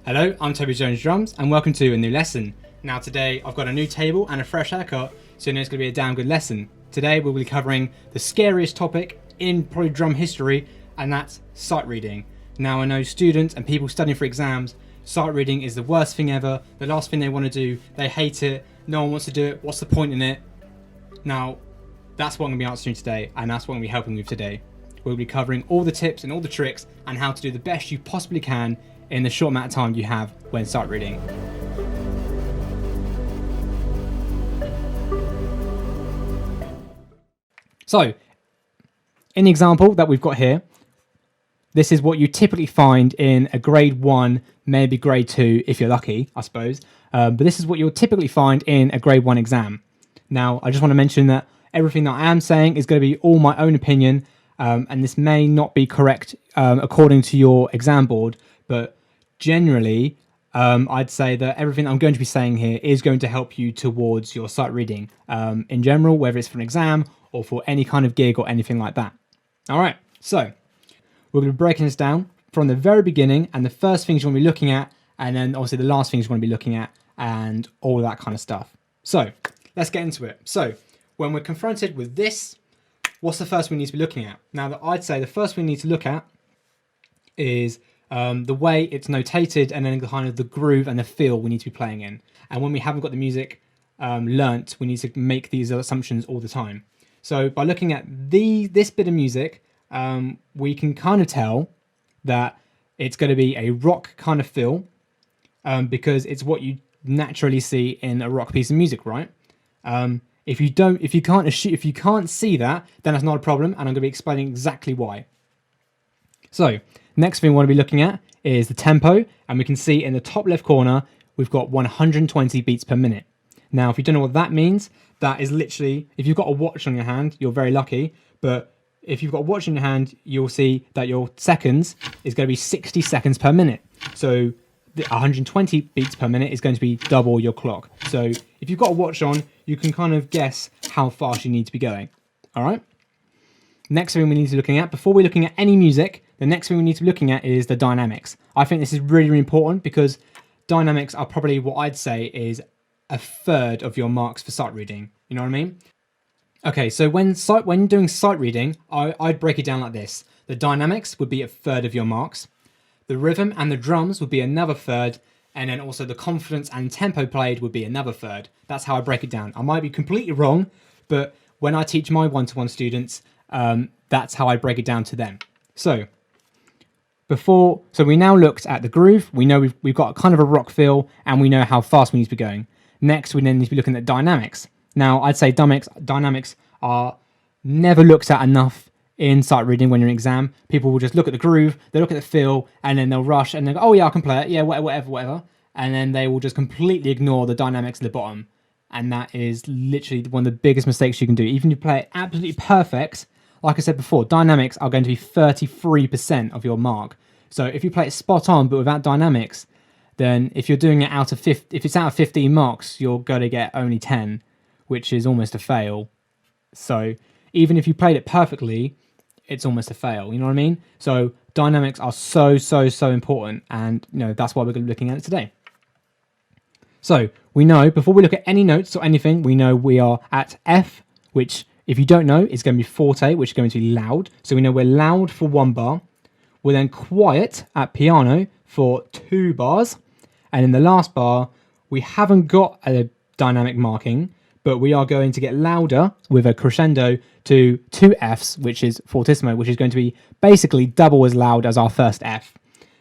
Hello, I'm TobyJonesDrums and welcome to a new lesson. Now today I've got a new table and a fresh haircut, so you know it's going to be a damn good lesson. Today we'll be covering the scariest topic in probably drum history, and that's sight reading. Now I know students and people studying for exams, sight reading is the worst thing ever, the last thing they want to do, they hate it, no one wants to do it, what's the point in it? Now that's what I'm going to be answering today, and that's what I'm going to be helping with today. We'll be covering all the tips and all the tricks and how to do the best you possibly can in the short amount of time you have when sight reading. So, in the example that we've got here, this is what you typically find in a grade 1, maybe grade 2 if you're lucky, I suppose. But this is what you'll typically find in a grade 1 exam. Now, I just want to mention that everything that I am saying is going to be all my own opinion, and this may not be correct according to your exam board, but generally, I'd say that everything I'm going to be saying here is going to help you towards your sight reading in general, whether it's for an exam or for any kind of gig or anything like that. All right, so we're going to be breaking this down from the very beginning, and the first things you want to be looking at, and then obviously the last things you want to be looking at, and all that kind of stuff. So let's get into it. So when we're confronted with this, what's the first we need to be looking at? Now, I'd say the first thing we need to look at is the way it's notated, and then kind of the groove and the feel we need to be playing in. And when we haven't got the music learnt, we need to make these assumptions all the time. So by looking at this bit of music, we can kind of tell that it's going to be a rock kind of feel, because it's what you naturally see in a rock piece of music, right? If you can't see that, then that's not a problem, and I'm going to be explaining exactly why. So next thing we want to be looking at is the tempo, and we can see in the top left corner we've got 120 beats per minute. Now, if you don't know what that means, that is literally, if you've got a watch on your hand, you're very lucky, but if you've got a watch in your hand, you'll see that your seconds is going to be 60 seconds per minute. So the 120 beats per minute is going to be double your clock. So if you've got a watch on, you can kind of guess how fast you need to be going. All right. Next thing we need to be looking at, before we're looking at any music, the next thing we need to be looking at is the dynamics. I think this is really, really important, because dynamics are probably what I'd say is a third of your marks for sight reading. You know what I mean? Okay, so when doing sight reading, I'd break it down like this. The dynamics would be a third of your marks. The rhythm and the drums would be another third. And then also the confidence and tempo played would be another third. That's how I break it down. I might be completely wrong, but when I teach my one-to-one students, that's how I break it down to them. So we now looked at the groove. We know we've got kind of a rock feel, and we know how fast we need to be going. Next, we then need to be looking at dynamics. Now, I'd say dynamics are never looked at enough in sight reading when you're in exam. People will just look at the groove, they look at the feel, and then they'll rush and they'll go, oh yeah, I can play it, yeah, whatever. And then they will just completely ignore the dynamics at the bottom. And that is literally one of the biggest mistakes you can do. Even if you play it absolutely perfect, like I said before, dynamics are going to be 33% of your mark. So if you play it spot on but without dynamics, then if you're doing it if it's out of 15 marks, you're going to get only 10, which is almost a fail. So even if you played it perfectly, it's almost a fail. You know what I mean? So dynamics are so important, and that's why we're going to be looking at it today. So we know, before we look at any notes or anything, we know we are at F, which, if you don't know, is going to be forte, which is going to be loud. So we know we're loud for 1 bar. We're then quiet at piano for 2 bars. And in the last bar, we haven't got a dynamic marking, but we are going to get louder with a crescendo to 2 Fs, which is fortissimo, which is going to be basically double as loud as our first F.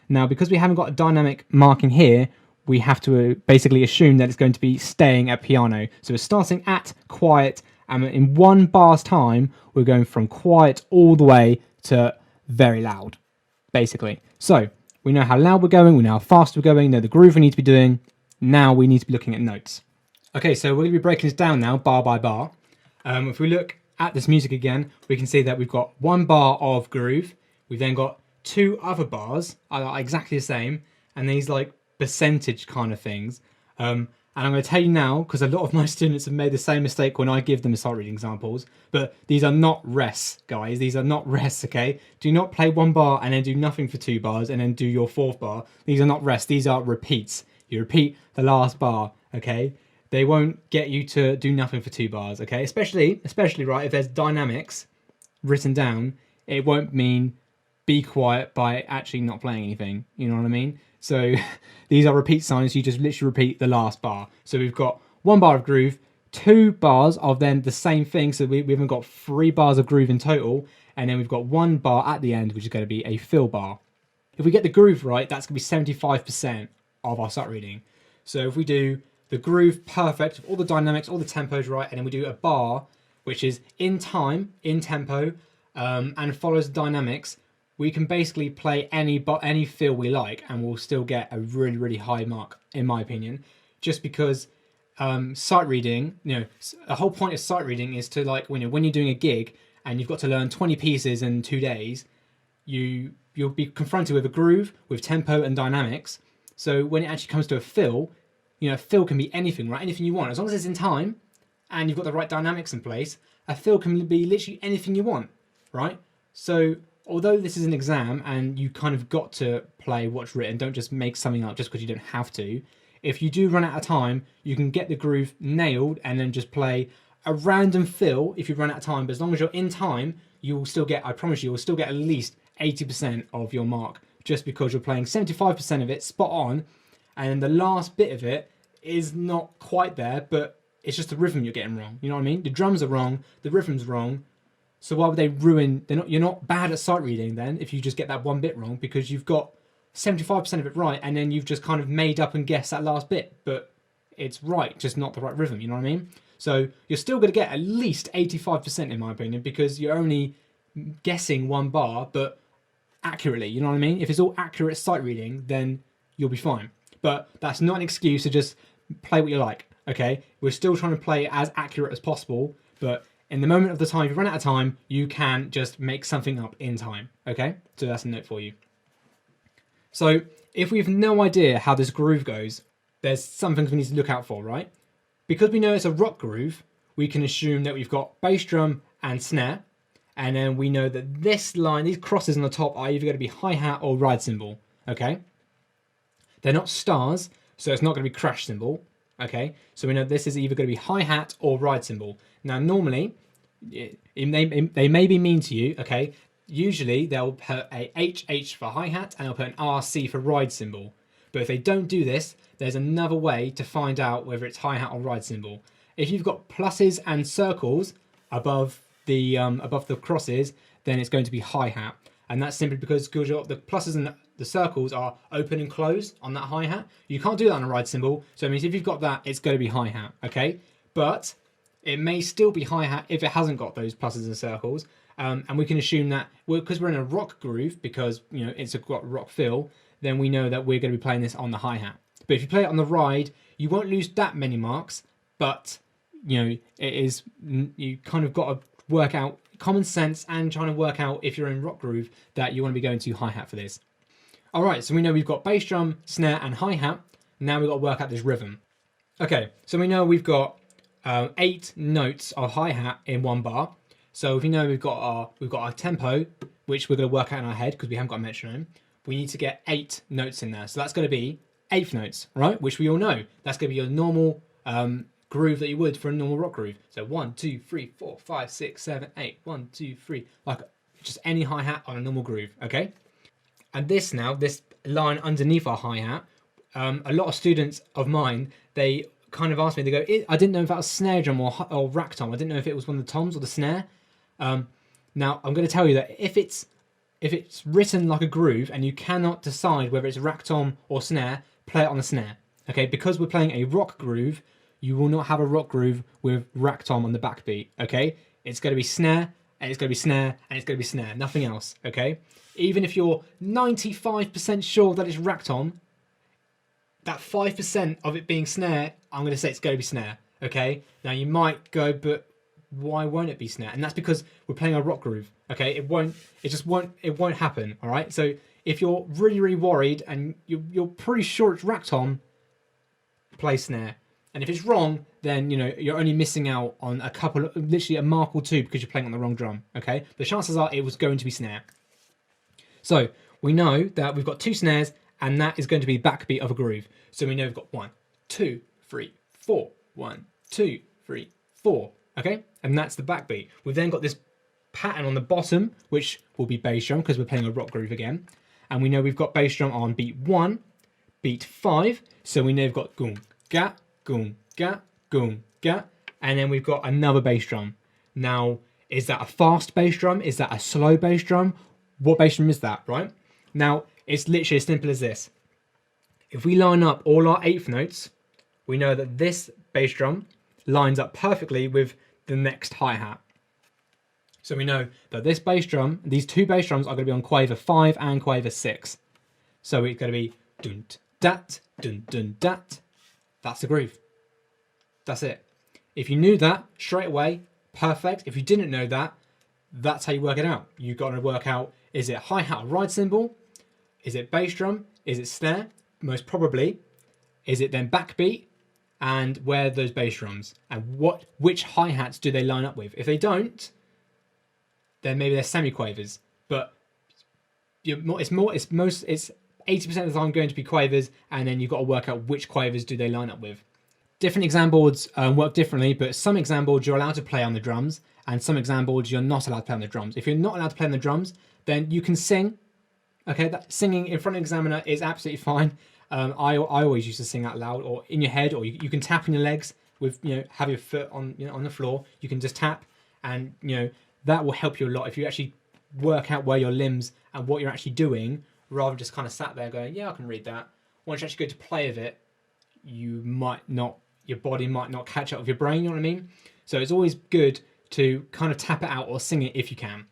Now, because we haven't got a dynamic marking here, we have to basically assume that it's going to be staying at piano. So we're starting at quiet, and in 1 bar's time, we're going from quiet all the way to very loud, basically. So we know how loud we're going, we know how fast we're going, we know the groove we need to be doing. Now we need to be looking at notes. Okay, so we're going to be breaking this down now, bar by bar. If we look at this music again, we can see that we've got 1 bar of groove. We've then got 2 other bars, are exactly the same, and these like percentage kind of things. And And I'm going to tell you now, because a lot of my students have made the same mistake when I give them sight reading examples, but these are not rests, guys. These are not rests, okay? Do not play 1 bar and then do nothing for 2 bars and then do your 4th bar. These are not rests. These are repeats. You repeat the last bar, okay? They won't get you to do nothing for 2 bars, okay? Especially, right, if there's dynamics written down, it won't mean be quiet by actually not playing anything. You know what I mean? So these are repeat signs. You just literally repeat the last bar. So we've got 1 bar of groove, 2 bars of then the same thing. So we haven't got 3 bars of groove in total. And then we've got 1 bar at the end, which is going to be a fill bar. If we get the groove right, that's going to be 75% of our sight reading. So if we do the groove perfect, all the dynamics, all the tempos right, and then we do a bar, which is in time, in tempo, and follows the dynamics, we can basically play any fill we like, and we'll still get a really, really high mark, in my opinion, just because sight reading, the whole point of sight reading is to, like, when you're doing a gig and you've got to learn 20 pieces in 2 days, you'll be confronted with a groove, with tempo and dynamics. So when it actually comes to a fill, a fill can be anything, right? Anything you want. As long as it's in time and you've got the right dynamics in place, a fill can be literally anything you want, right? So although this is an exam and you kind of got to play what's written, don't just make something up just because you don't have to. If you do run out of time, you can get the groove nailed and then just play a random fill if you run out of time. But as long as you're in time, you will still get, I promise you will still get at least 80% of your mark, just because you're playing 75% of it spot on, and the last bit of it is not quite there, but it's just the rhythm you're getting wrong. You know what I mean? The drums are wrong, the rhythm's wrong. So why would they ruin? You're not bad at sight reading then if you just get that one bit wrong, because you've got 75% of it right, and then you've just kind of made up and guessed that last bit, but it's right, just not the right rhythm. You know what I mean? So you're still going to get at least 85% in my opinion, because you're only guessing 1 bar, but accurately. You know what I mean? If it's all accurate sight reading, then you'll be fine. But that's not an excuse to just play what you like. Okay, we're still trying to play as accurate as possible, but in the moment of the time, if you run out of time, you can just make something up in time. Okay, so that's a note for you. So if we have no idea how this groove goes, there's some things we need to look out for, right? Because we know it's a rock groove, we can assume that we've got bass drum and snare, and then we know that this line, these crosses on the top, are either going to be hi-hat or ride cymbal. Okay, they're not stars, so it's not going to be crash cymbal. Okay, so we know this is either going to be hi-hat or ride cymbal. Now, normally, they may be mean to you, okay? Usually, they'll put a HH for hi-hat and they'll put an RC for ride cymbal. But if they don't do this, there's another way to find out whether it's hi-hat or ride cymbal. If you've got pluses and circles above the crosses, then it's going to be hi-hat. And that's simply because the pluses and the circles are open and closed on that hi-hat. You can't do that on a ride cymbal, so it means if you've got that, it's going to be hi-hat, okay? But it may still be hi-hat if it hasn't got those pluses and circles. And we can assume that, because we're in a rock groove, because it's got rock feel, then we know that we're going to be playing this on the hi-hat. But if you play it on the ride, you won't lose that many marks, but it is, you kind of got to work out common sense and trying to work out, if you're in rock groove, that you want to be going to hi-hat for this. All right, so we know we've got bass drum, snare, and hi-hat. Now we've got to work out this rhythm. Okay, so we know we've got 8 notes of hi-hat in 1 bar. So if we know we've got our tempo, which we're going to work out in our head because we haven't got a metronome, we need to get 8 notes in there. So that's going to be 8th notes, right? Which we all know. That's going to be your normal groove that you would for a normal rock groove. So 1, 2, 3, 4, 5, 6, 7, 8. 1, 2, 3. Like just any hi-hat on a normal groove, okay? And this line underneath our hi-hat, a lot of students of mine, they kind of asked me, they go, I didn't know if that was snare drum or rack tom. I didn't know if it was one of the toms or the snare. Now, I'm going to tell you that if it's written like a groove and you cannot decide whether it's rack tom or snare, play it on the snare. Okay, because we're playing a rock groove, you will not have a rock groove with rack tom on the backbeat. Okay, it's going to be snare, and it's going to be snare, and it's going to be snare, nothing else. Okay, even if you're 95% sure that it's rack tom, that 5% of it being snare, I'm going to say it's going to be snare. Okay, now you might go, but why won't it be snare? And that's because we're playing a rock groove. Okay, it won't happen. All right, so if you're really, really worried and you're pretty sure it's rack tom, play snare. And if it's wrong, then you're only missing out on a couple, literally a mark or two, because you're playing on the wrong drum. Okay, the chances are it was going to be snare. So we know that we've got 2 snares, and that is going to be the backbeat of a groove. So we know we've got 1, 2, 3, 4. 1, 2, 3, 4. Okay, and that's the backbeat. We've then got this pattern on the bottom, which will be bass drum, because we're playing a rock groove again. And we know we've got bass drum on beat 1, beat 5. So we know we've got goong, ga, goong, ga, goong, ga. And then we've got another bass drum. Now, is that a fast bass drum? Is that a slow bass drum? What bass drum is that, right? Now, it's literally as simple as this. If we line up all our 8th notes, we know that this bass drum lines up perfectly with the next hi-hat. So we know that this bass drum, these 2 bass drums are going to be on quaver 5 and quaver 6. So it's going to be dun dat, dun dun dat. That's the groove. That's it. If you knew that straight away, perfect. If you didn't know that, that's how you work it out. You've got to work out, is it hi-hat or ride cymbal? Is it bass drum? Is it snare? Most probably. Is it then backbeat? And where are those bass drums? And which hi-hats do they line up with? If they don't, then maybe they're semi-quavers. But it's 80% of the time going to be quavers, and then you've got to work out which quavers do they line up with. Different exam boards work differently, but some exam boards you're allowed to play on the drums, and some exam boards you're not allowed to play on the drums. If you're not allowed to play on the drums, then you can sing. Okay, that singing in front of an examiner is absolutely fine. I always used to sing out loud, or in your head, or you can tap on your legs with, have your foot on on the floor. You can just tap, and that will help you a lot if you actually work out where your limbs and what you're actually doing, rather than just kind of sat there going, yeah, I can read that. Once you actually go to play with it, your body might not catch up with your brain, you know what I mean? So it's always good to kind of tap it out or sing it if you can.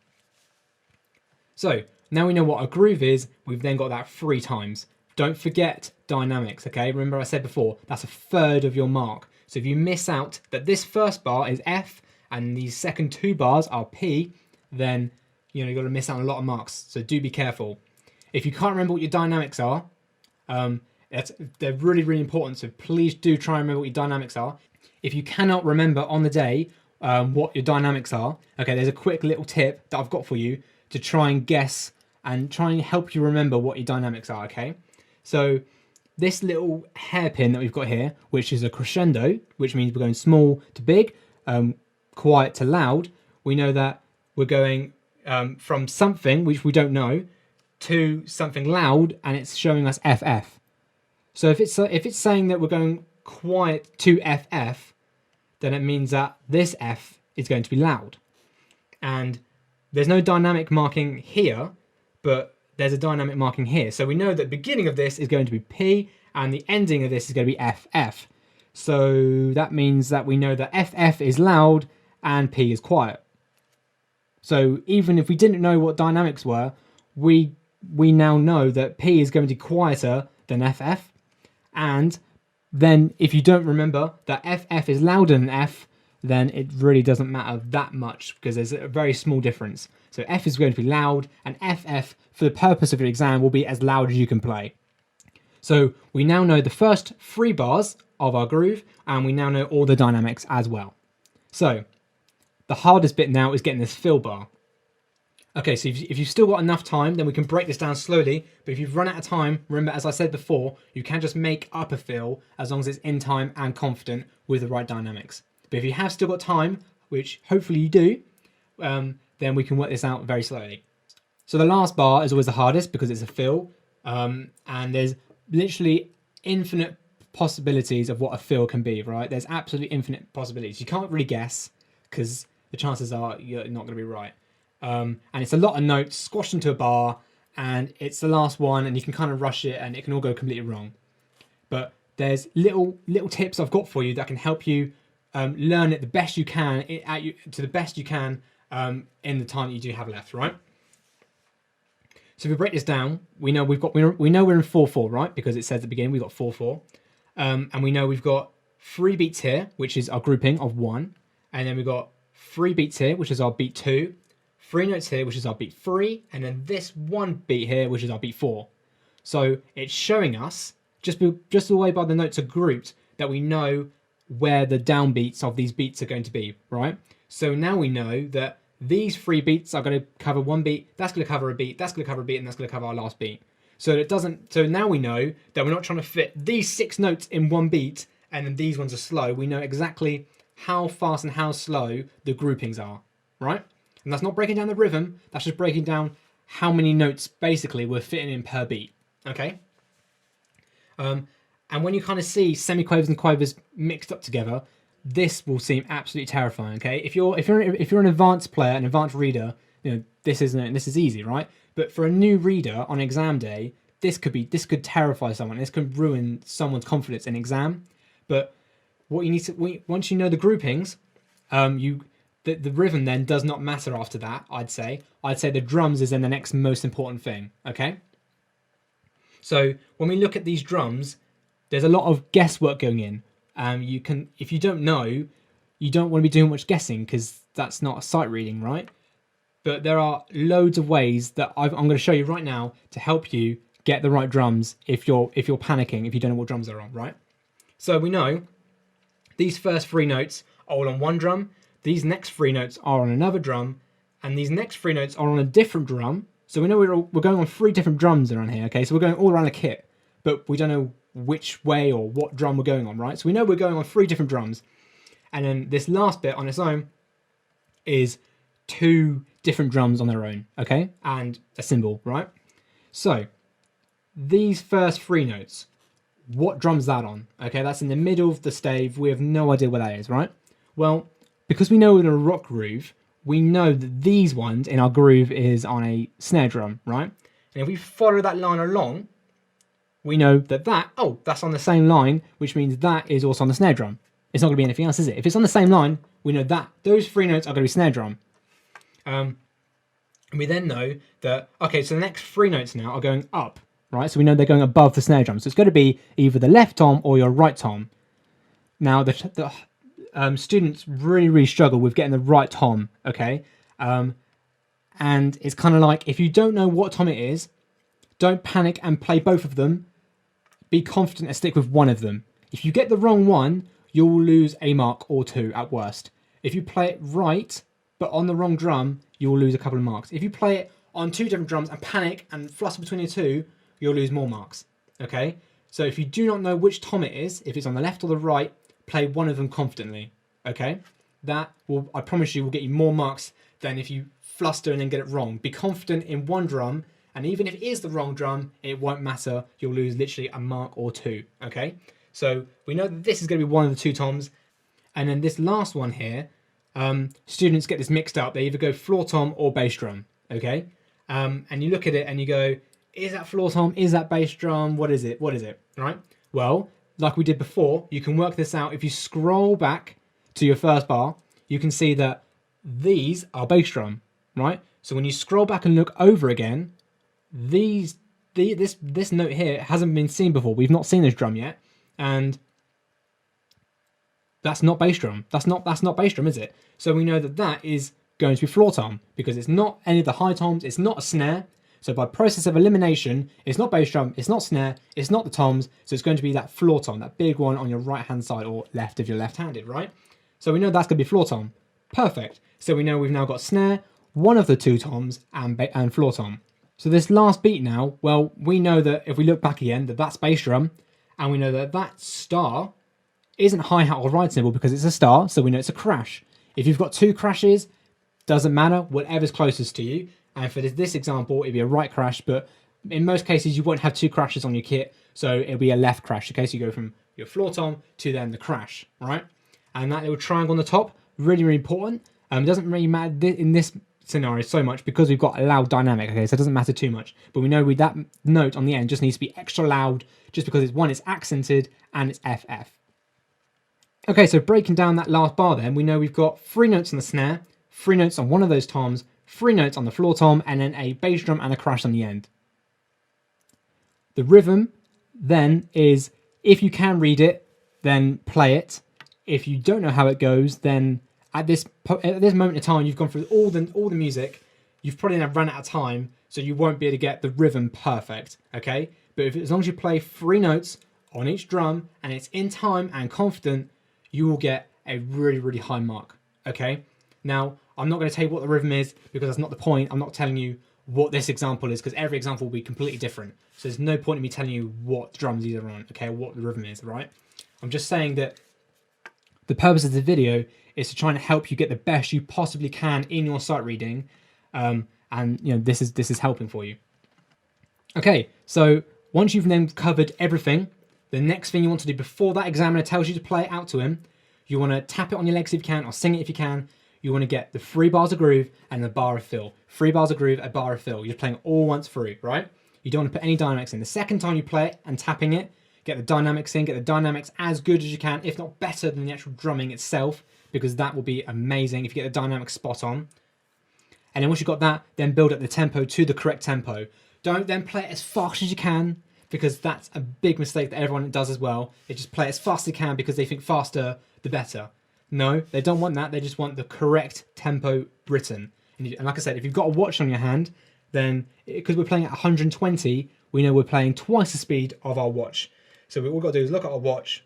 So now we know what a groove is, we've then got that 3 times. Don't forget dynamics, okay? Remember I said before, that's a third of your mark. So if you miss out that this first bar is F and these second 2 bars are P, then you've got to miss out on a lot of marks. So do be careful. If you can't remember what your dynamics are, they're really, really important. So please do try and remember what your dynamics are. If you cannot remember on the day what your dynamics are, okay, there's a quick little tip that I've got for you to try and guess and try and help you remember what your dynamics are, okay? So this little hairpin that we've got here, which is a crescendo, which means we're going small to big, quiet to loud. We know that we're going from something which we don't know to something loud, and it's showing us FF. So if it's saying that we're going quiet to FF, then it means that this F is going to be loud. And there's no dynamic marking here, but there's a dynamic marking here. So we know that the beginning of this is going to be P, and the ending of this is going to be FF. So that means that we know that FF is loud and P is quiet. So even if we didn't know what dynamics were, we now know that P is going to be quieter than FF. And then if you don't remember that FF is louder than F, then it really doesn't matter that much, because there's a very small difference. So F is going to be loud, and FF, for the purpose of your exam, will be as loud as you can play. So we now know the first 3 bars of our groove, and we now know all the dynamics as well. So the hardest bit now is getting this fill bar. Okay, so if you've still got enough time, then we can break this down slowly. But if you've run out of time, remember, as I said before, you can just make up a fill as long as it's in time and confident with the right dynamics. But if you have still got time, which hopefully you do, then we can work this out very slowly. So the last bar is always the hardest because it's a fill, and there's literally infinite possibilities of what a fill can be, right? There's absolutely infinite possibilities. You can't really guess because the chances are you're not going to be right. And it's a lot of notes squashed into a bar, and it's the last one, and you can kind of rush it and it can all go completely wrong. But there's little tips I've got for you that can help you learn it the best you can, to the best you can in the time that you do have left, right? So if we break this down, we know we're in 4/4, right? Because it says at the beginning we've got 4/4, and we know we've got 3 beats here, which is our grouping of 1, and then we've got 3 beats here, which is our beat 2, 3 notes here, which is our beat 3, and then this 1 beat here, which is our beat 4. So it's showing us just the way by the notes are grouped that we know where the downbeats of these beats are going to be, right? So now we know that these 3 beats are going to cover 1 beat, that's going to cover a beat, that's going to cover a beat, and that's going to cover our last beat. So it doesn't. So now we know that we're not trying to fit these 6 notes in 1 beat, and then these ones are slow. We know exactly how fast and how slow the groupings are, right? And that's not breaking down the rhythm. That's just breaking down how many notes basically we're fitting in per beat. Okay. And when you kind of see semiquavers and quavers mixed up together, this will seem absolutely terrifying. Okay, if you're an advanced player, an advanced reader, you know this is easy, right? But for a new reader on exam day, this could terrify someone. This could ruin someone's confidence in exam. But what you need to once you know the groupings, the rhythm then does not matter after that. I'd say the drums is then the next most important thing. Okay. So when we look at these drums, there's a lot of guesswork going in. If you don't know, you don't want to be doing much guessing because that's not a sight reading, right? But there are loads of ways that I'm going to show you right now to help you get the right drums if you're panicking, if you don't know what drums are on, right? So we know these first 3 notes are all on one drum, these next 3 notes are on another drum, and these next 3 notes are on a different drum. So we know we're going on 3 different drums around here, okay? So we're going all around a kit, but we don't know which way or what drum we're going on, right? So we know we're going on 3 different drums. And then this last bit on its own is 2 different drums on their own, okay? And a cymbal, right? So these first 3 notes, what drum's that on? Okay, that's in the middle of the stave. We have no idea where that is, right? Well, because we know we're in a rock groove, we know that these ones in our groove is on a snare drum, right? And if we follow that line along, we know that that's on the same line, which means that is also on the snare drum. It's not going to be anything else, is it? If it's on the same line, we know that those 3 notes are going to be snare drum. And we then know that, okay, so the next 3 notes now are going up, right? So we know they're going above the snare drum. So it's going to be either the left tom or your right tom. Now, the students really struggle with getting the right tom, okay? And it's kind of like, if you don't know what tom it is, don't panic and play both of them. Be confident and stick with one of them. If you get the wrong one, you'll lose a mark or 2 at worst. If you play it right, but on the wrong drum, you'll lose a couple of marks. If you play it on 2 different drums and panic and fluster between the 2, you'll lose more marks, okay? So if you do not know which tom it is, if it's on the left or the right, play one of them confidently, okay? That will, I promise you, will get you more marks than if you fluster and then get it wrong. Be confident in one drum, and even if it is the wrong drum, it won't matter. You'll lose literally a mark or 2, okay? So we know that this is going to be one of the 2 toms. And then this last one here, students get this mixed up. They either go floor tom or bass drum, okay? And you look at it and you go, is that floor tom? Is that bass drum? What is it? What is it, right? Well, like we did before, you can work this out. If you scroll back to your first bar, you can see that these are bass drum, right? So when you scroll back and look over again, this note here hasn't been seen before. We've not seen this drum yet, and that's not bass drum. That's not bass drum, is it? So we know that that is going to be floor tom because it's not any of the high toms. It's not a snare. So by process of elimination, it's not bass drum, it's not snare, it's not the toms. So it's going to be that floor tom, that big one on your right hand side or left if you're left-handed, right? So we know that's going to be floor tom. Perfect. So we know we've now got snare, one of the 2 toms, and floor tom. So this last beat now, well, we know that if we look back again, that that's bass drum, and we know that that star isn't hi-hat or ride cymbal because it's a star, so we know it's a crash. If you've got 2 crashes, doesn't matter, whatever's closest to you. And for this example, it'd be a right crash, but in most cases, you won't have 2 crashes on your kit, so it'll be a left crash, okay? So you go from your floor tom to then the crash, right? And that little triangle on the top, really important. It doesn't really matter in this scenario so much because we've got a loud dynamic, okay? So it doesn't matter too much. But we know that note on the end just needs to be extra loud just because it's accented and it's FF. Okay, so breaking down that last bar then, we know we've got 3 notes on the snare, 3 notes on one of those toms, 3 notes on the floor tom, and then a bass drum and a crash on the end. The rhythm then is, if you can read it, then play it. If you don't know how it goes, then at this moment in time, you've gone through all the music, you've probably now run out of time, so you won't be able to get the rhythm perfect, okay? But as long as you play 3 notes on each drum, and it's in time and confident, you will get a really, really high mark. Okay. Now, I'm not going to tell you what the rhythm is because that's not the point. I'm not telling you what this example is because every example will be completely different. So there's no point in me telling you what drums these are on, okay, or what the rhythm is, right? I'm just saying that the purpose of the video is to try and help you get the best you possibly can in your sight reading, and this is helping for you. Okay, so once you've then covered everything, the next thing you want to do before that examiner tells you to play it out to him, you want to tap it on your legs if you can, or sing it if you can. You want to get the 3 bars of groove and the bar of fill. 3 bars of groove, a bar of fill. You're playing all once through, right? You don't want to put any dynamics in. The second time you play it and tapping it, get the dynamics in, get the dynamics as good as you can, if not better than the actual drumming itself, because that will be amazing if you get the dynamics spot on. And then once you've got that, then build up the tempo to the correct tempo. Don't then play it as fast as you can, because that's a big mistake that everyone does as well. They just play as fast as they can because they think faster, the better. No, they don't want that. They just want the correct tempo written. And like I said, if you've got a watch on your hand, then because we're playing at 120, we know we're playing twice the speed of our watch. So what we've got to do is look at our watch,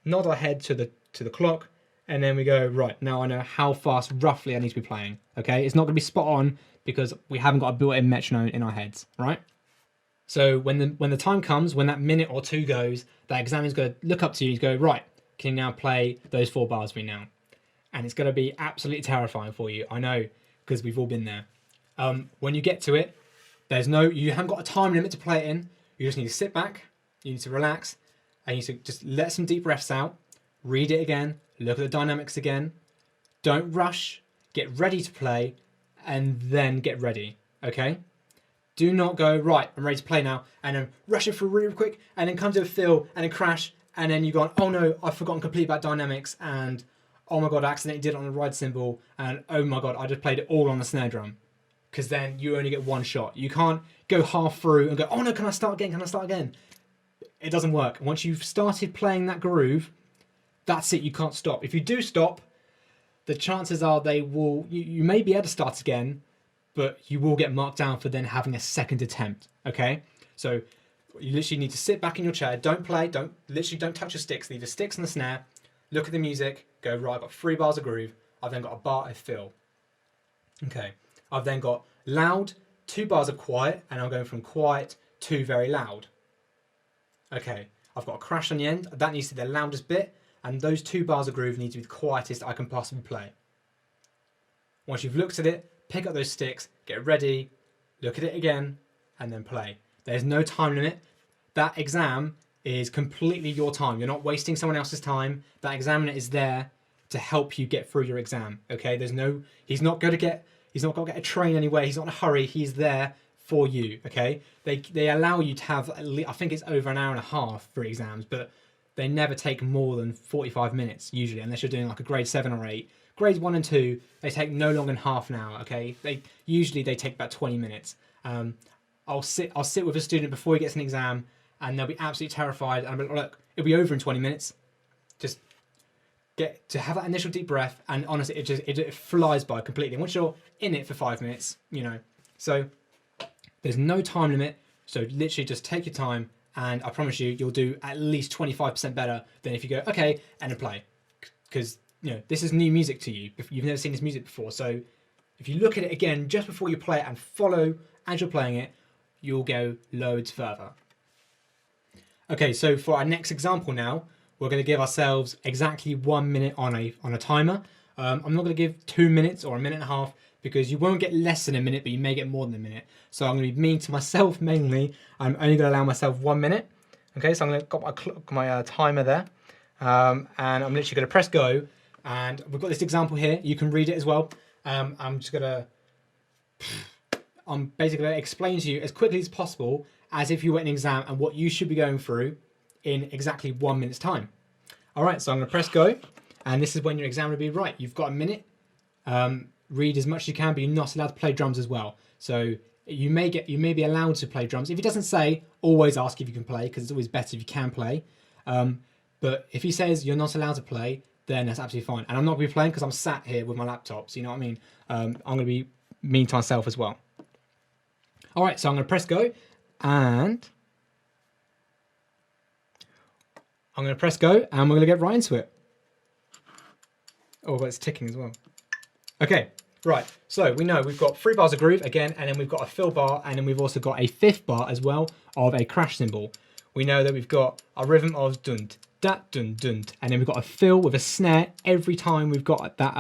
nod our head to the clock, and then we go, right, now I know how fast roughly I need to be playing. Okay, it's not going to be spot on because we haven't got a built-in metronome in our heads, right? So when the time comes, when that minute or two goes, that examiner's going to look up to you and go, right, can you now play those 4 bars for me now? And it's going to be absolutely terrifying for you. I know, because we've all been there. When you get to it, you haven't got a time limit to play it in. You just need to sit back, you need to relax, and you need to just let some deep breaths out, read it again, look at the dynamics again. Don't rush, get ready to play, and then get ready, okay? Do not go, right, I'm ready to play now, and then rush it through really quick, and then come to a fill, and then crash, and then you've gone, oh no, I've forgotten completely about dynamics, and oh my god, I accidentally did it on the ride cymbal, and oh my god, I just played it all on the snare drum. Because then you only get one shot. You can't go half through and go, oh no, can I start again? Can I start again? It doesn't work. Once you've started playing that groove, that's it, you can't stop. If you do stop, the chances are you may be able to start again, but you will get marked down for then having a second attempt, okay? So you literally need to sit back in your chair, don't play, don't touch your sticks, leave the sticks and the snare, look at the music, go, right, I've got 3 bars of groove, I've then got a bar of fill. Okay, I've then got loud, 2 bars of quiet, and I'm going from quiet to very loud. Okay, I've got a crash on the end, that needs to be the loudest bit, and those 2 bars of groove need to be the quietest I can possibly play. Once you've looked at it, pick up those sticks, get ready, look at it again, and then play. There's no time limit. That exam is completely your time. You're not wasting someone else's time. That examiner is there to help you get through your exam. Okay, he's not going to get a train anywhere. He's not in a hurry. He's there for you. Okay, they allow you to have at least, I think it's over an hour and a half for exams, but they never take more than 45 minutes usually, unless you're doing like a grade 7 or 8. Grades 1 and 2, they take no longer than half an hour. Okay, they take about 20 minutes. I'll sit with a student before he gets an exam, and they'll be absolutely terrified. And I'll be like, look, it'll be over in 20 minutes. Just get to have that initial deep breath, and honestly, it flies by completely. Once you're in it for 5 minutes, So there's no time limit. So literally, just take your time, and I promise you'll do at least 25% better than if you go, okay, and then play, because this is new music to you. You've never seen this music before, so if you look at it again just before you play it and follow as you're playing it, you'll go loads further. Okay, so for our next example now, we're going to give ourselves exactly 1 minute on a timer. I'm not going to give 2 minutes or a minute and a half because you won't get less than a minute, but you may get more than a minute. So I'm going to be mean to myself mainly. I'm only going to allow myself 1 minute. Okay, so I'm going to got my timer there, and I'm literally going to press go. And we've got this example here. You can read it as well. I'm basically going to explain to you as quickly as possible as if you were in an exam and what you should be going through in exactly 1 minute's time. All right, so I'm going to press go, and this is when your exam will be right. You've got a minute. Read as much as you can, but you're not allowed to play drums as well. So you may be allowed to play drums. If it doesn't say, always ask if you can play, because it's always better if you can play. But if he says you're not allowed to play, then that's absolutely fine. And I'm not going to be playing because I'm sat here with my laptop, so you know what I mean? I'm going to be mean to myself as well. All right, so I'm going to press go, and we're going to get right into it. Oh, but it's ticking as well. Okay, right. So we know we've got 3 bars of groove again, and then we've got a fill bar, and then we've also got a 5th bar as well of a crash cymbal. We know that we've got a rhythm of dunt, dat, dun, dunt, and then we've got a fill with a snare every time we've got that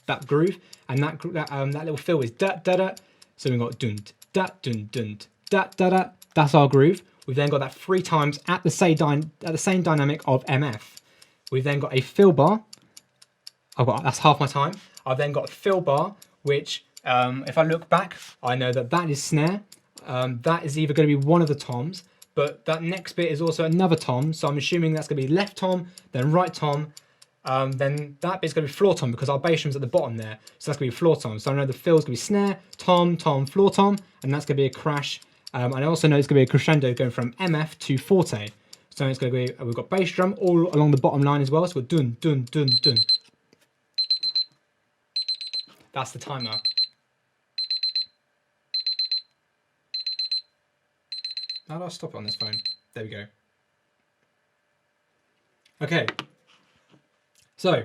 that groove, and that little fill is da da da. So we've got dunt, dat, dun, dunt, da da da. That's our groove. We've then got that 3 times at the same dynamic of MF. We've then got a fill bar. That's half my time. I've then got a fill bar, which if I look back, I know that that is snare. That is either going to be one of the toms, but that next bit is also another tom. So I'm assuming that's going to be left tom, then right tom. Then that bit's going to be floor tom because our bass drum's at the bottom there. So that's going to be floor tom. So I know the fill's going to be snare, tom, tom, floor tom, and that's going to be a crash. And I also know it's going to be a crescendo going from MF to forte. So it's going to be, we've got bass drum all along the bottom line as well. So we're dun, dun, dun, dun. That's the timer. How do I stop it on this phone? There we go. Okay. So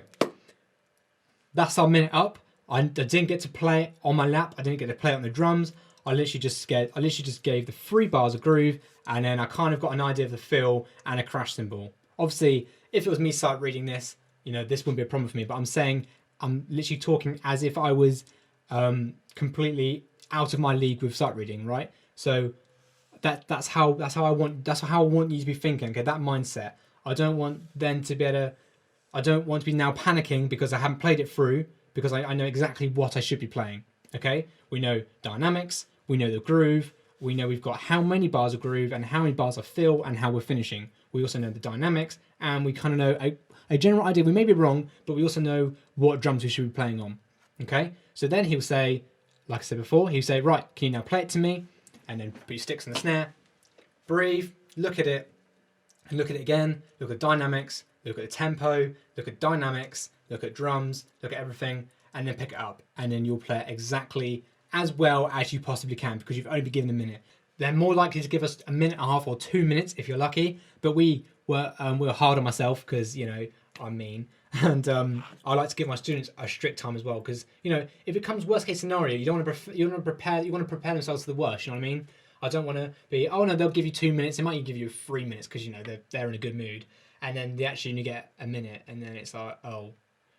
that's our minute up. I didn't get to play it on my lap. I didn't get to play it on the drums. I literally just gave the 3 bars of groove, and then I kind of got an idea of the fill and a crash cymbal. Obviously, if it was me sight reading this, you know, this wouldn't be a problem for me. But I'm saying I'm literally talking as if I was completely out of my league with sight reading, right? So that's how I want you to be thinking. Okay, that mindset. I don't want then to be able to. I don't want to be now panicking because I haven't played it through, because I know exactly what I should be playing. Okay, we know dynamics, we know the groove, we know we've got how many bars of groove and how many bars of fill and how we're finishing. We also know the dynamics, and we kind of know a general idea. We may be wrong, but we also know what drums we should be playing on. Okay, so then he'll say, like I said before, he'll say, right, can you now play it to me? And then put your sticks on the snare, breathe, look at it, and look at it again, look at dynamics, look at the tempo, look at dynamics, look at drums, look at everything, and then pick it up. And then you'll play it exactly as well as you possibly can, because you've only been given a minute. They're more likely to give us a minute and a half or 2 minutes if you're lucky, but we were hard on myself because, you know, I'm mean. And I like to give my students a strict time as well, because, you know, if it comes worst case scenario, you want to prepare themselves to the worst. You know what I mean? I don't want to be, oh no, they'll give you 2 minutes. They might give you 3 minutes because, you know, they're in a good mood, and then they actually only get a minute, and then it's like, oh,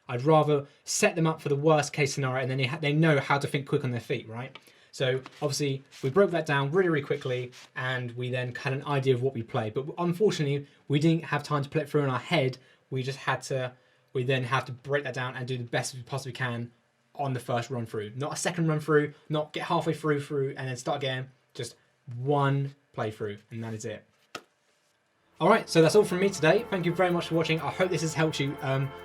I'd rather set them up for the worst case scenario, and then they know how to think quick on their feet, right? So obviously we broke that down really, really quickly, and we then had an idea of what we play. But unfortunately, we didn't have time to play it through in our head. We then have to break that down and do the best we possibly can on the first run through. Not a second run through, not get halfway through and then start again. Just one playthrough, and that is it. All right, so that's all from me today. Thank you very much for watching. I hope this has helped you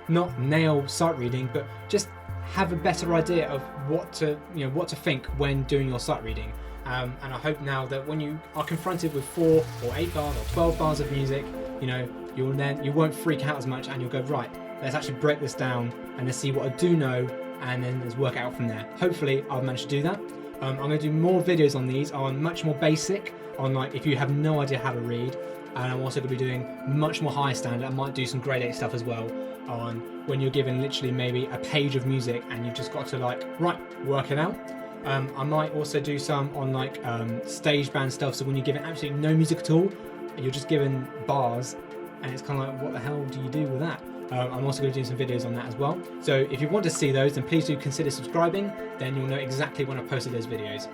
not nail sight reading, but just have a better idea of what to think when doing your sight reading. And I hope now that when you are confronted with 4 or 8 bars or 12 bars of music, you know, you won't freak out as much, and you'll go, right, let's actually break this down and let's see what I do know, and then let's work it out from there. Hopefully I've managed to do that. I'm going to do more videos on these, on much more basic, on like if you have no idea how to read. And I'm also going to be doing much more high standard. I might do some grade 8 stuff as well, on when you're given literally maybe a page of music and you've just got to like, right, work it out. I might also do some on like stage band stuff. So when you're given absolutely no music at all, you're just given bars, and it's kind of like, what the hell do you do with that? I'm also going to do some videos on that as well. So if you want to see those, then please do consider subscribing. Then you'll know exactly when I posted those videos.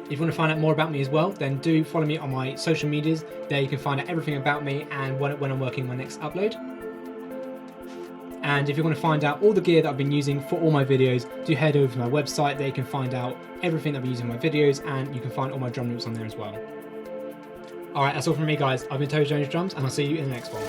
If you want to find out more about me as well, then do follow me on my social medias. There you can find out everything about me and when I'm working on my next upload. And if you want to find out all the gear that I've been using for all my videos, do head over to my website. There you can find out everything that I've been using in my videos, and you can find all my drum loops on there as well. Alright, that's all from me guys. I've been TobyJonesDrums, and I'll see you in the next one.